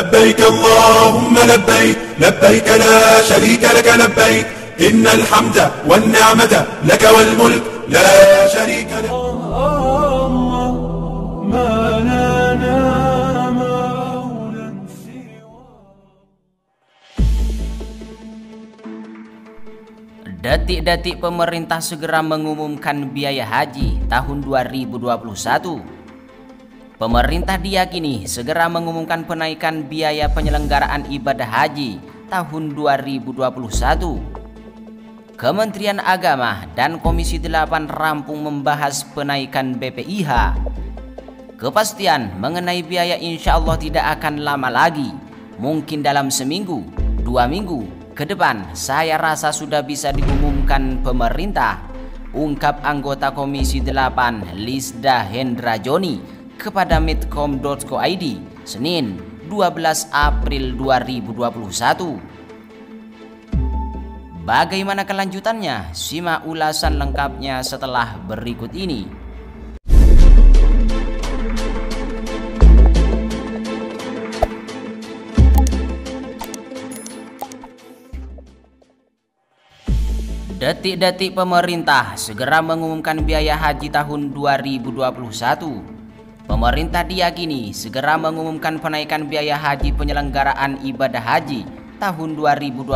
لبيك اللهم لبيك لبيك لا شريك لك لبيك إن الحمد والنعمة لك والملك لا شريك لك. ما لنا مولى سوى. Detik-detik pemerintah segera mengumumkan biaya haji tahun 2021. Pemerintah diyakini segera mengumumkan penaikan biaya penyelenggaraan ibadah haji tahun 2021. Kementerian Agama dan Komisi 8 rampung membahas penaikan BPIH. Kepastian mengenai biaya insya Allah tidak akan lama lagi. Mungkin dalam seminggu, 2 minggu ke depan saya rasa sudah bisa diumumkan pemerintah, ungkap anggota Komisi 8 Lisda Hendra Joni kepada medcom.co.id Senin 12 April 2021. Bagaimana kelanjutannya? Simak ulasan lengkapnya setelah berikut ini. Detik-detik pemerintah segera mengumumkan biaya haji tahun 2021. Pemerintah diyakini segera mengumumkan penaikan biaya haji penyelenggaraan ibadah haji tahun 2021.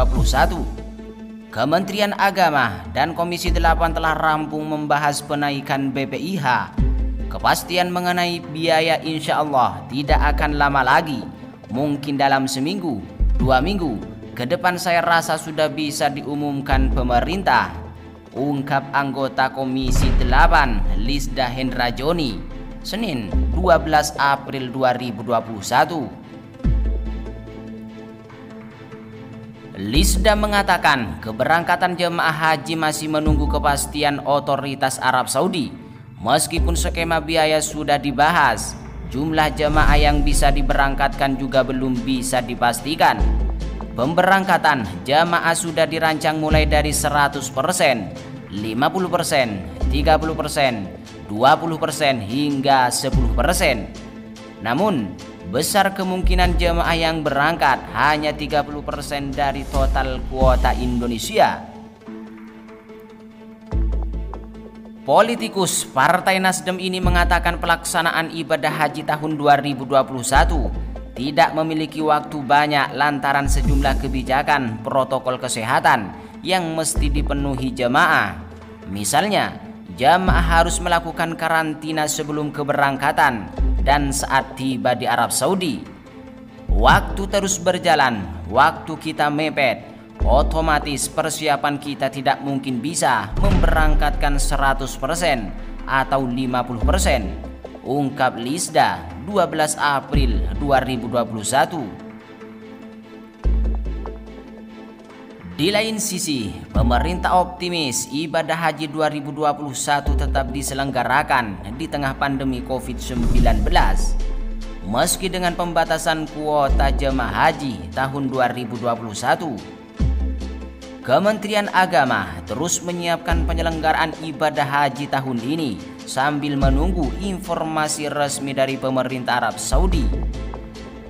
Kementerian Agama dan Komisi 8 telah rampung membahas penaikan BPIH. Kepastian mengenai biaya insya Allah tidak akan lama lagi. Mungkin dalam seminggu, 2 minggu ke depan saya rasa sudah bisa diumumkan pemerintah, ungkap anggota Komisi 8 Lisda Hendra Joni Senin 12 April 2021. Lisda mengatakan keberangkatan jemaah haji masih menunggu kepastian otoritas Arab Saudi. Meskipun skema biaya sudah dibahas, jumlah jemaah yang bisa diberangkatkan juga belum bisa dipastikan. Pemberangkatan jemaah sudah dirancang mulai dari 100%, 50%, 30%, 20% hingga 10%. Namun, besar kemungkinan jemaah yang berangkat hanya 30% dari total kuota Indonesia. Politikus Partai Nasdem ini mengatakan pelaksanaan ibadah haji tahun 2021 tidak memiliki waktu banyak lantaran sejumlah kebijakan protokol kesehatan yang mesti dipenuhi jemaah. Misalnya, jamaah harus melakukan karantina sebelum keberangkatan dan saat tiba di Arab Saudi. Waktu terus berjalan, waktu kita mepet, otomatis persiapan kita tidak mungkin bisa memberangkatkan 100% atau 50%, ungkap Lisda 12 April 2021. Di lain sisi, pemerintah optimis ibadah haji 2021 tetap diselenggarakan di tengah pandemi COVID-19. Meski dengan pembatasan kuota jemaah haji tahun 2021, Kementerian Agama terus menyiapkan penyelenggaraan ibadah haji tahun ini sambil menunggu informasi resmi dari pemerintah Arab Saudi.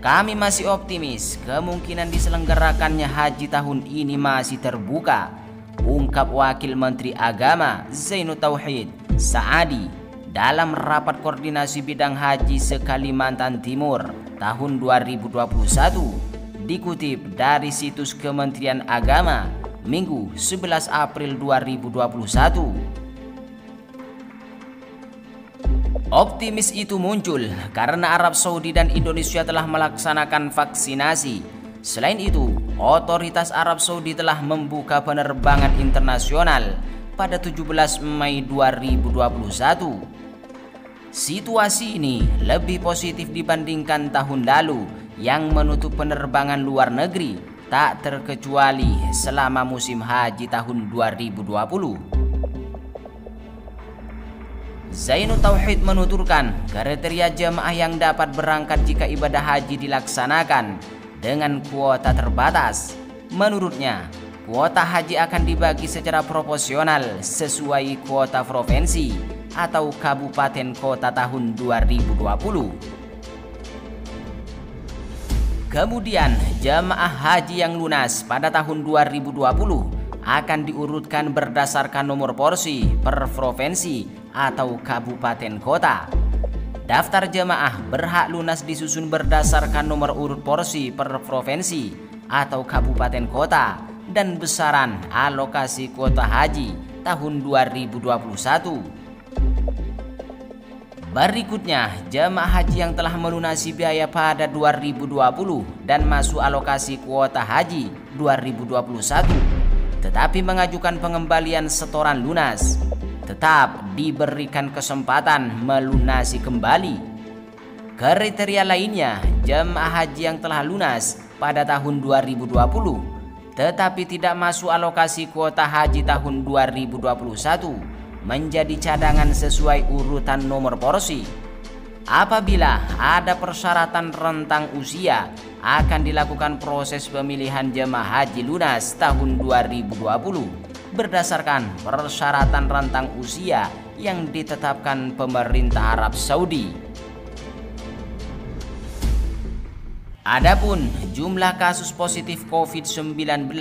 Kami masih optimis kemungkinan diselenggarakannya haji tahun ini masih terbuka, ungkap Wakil Menteri Agama Zainud Tauhid Saadi dalam rapat koordinasi bidang haji se-Kalimantan Timur tahun 2021, dikutip dari situs Kementerian Agama Minggu 11 April 2021. Optimis itu muncul karena Arab Saudi dan Indonesia telah melaksanakan vaksinasi. Selain itu, otoritas Arab Saudi telah membuka penerbangan internasional pada 17 Mei 2021. Situasi ini lebih positif dibandingkan tahun lalu yang menutup penerbangan luar negeri, tak terkecuali selama musim haji tahun 2020. Zainud Tauhid menuturkan kriteria jemaah yang dapat berangkat jika ibadah haji dilaksanakan dengan kuota terbatas. Menurutnya, kuota haji akan dibagi secara proporsional sesuai kuota provinsi atau kabupaten kota tahun 2020. Kemudian jemaah haji yang lunas pada tahun 2020 akan diurutkan berdasarkan nomor porsi per provinsi atau kabupaten kota. Daftar jemaah berhak lunas disusun berdasarkan nomor urut porsi per provinsi atau kabupaten kota dan besaran alokasi kuota haji tahun 2021. Berikutnya, jemaah haji yang telah melunasi biaya pada 2020 dan masuk alokasi kuota haji 2021 tetapi mengajukan pengembalian setoran lunas tetap diberikan kesempatan melunasi kembali. Kriteria lainnya, jemaah haji yang telah lunas pada tahun 2020 tetapi tidak masuk alokasi kuota haji tahun 2021 menjadi cadangan sesuai urutan nomor porsi. Apabila ada persyaratan rentang usia, akan dilakukan proses pemilihan jemaah haji lunas tahun 2020 berdasarkan persyaratan rentang usia yang ditetapkan pemerintah Arab Saudi. Adapun jumlah kasus positif COVID-19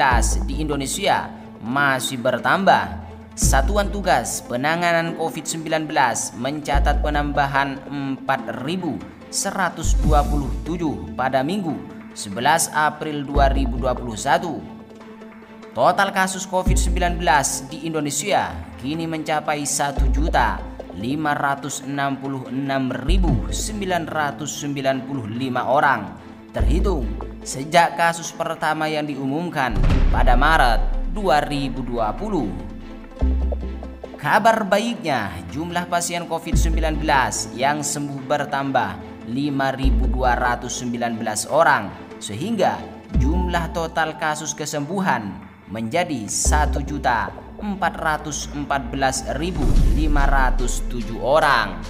di Indonesia masih bertambah. Satuan Tugas Penanganan COVID-19 mencatat penambahan 4.127 pada Minggu 11 April 2021. Total kasus COVID-19 di Indonesia kini mencapai 1.566.995 orang, terhitung sejak kasus pertama yang diumumkan pada Maret 2020. Kabar baiknya, jumlah pasien COVID-19 yang sembuh bertambah 5.219 orang, sehingga jumlah total kasus kesembuhan menjadi 1.414.507 orang.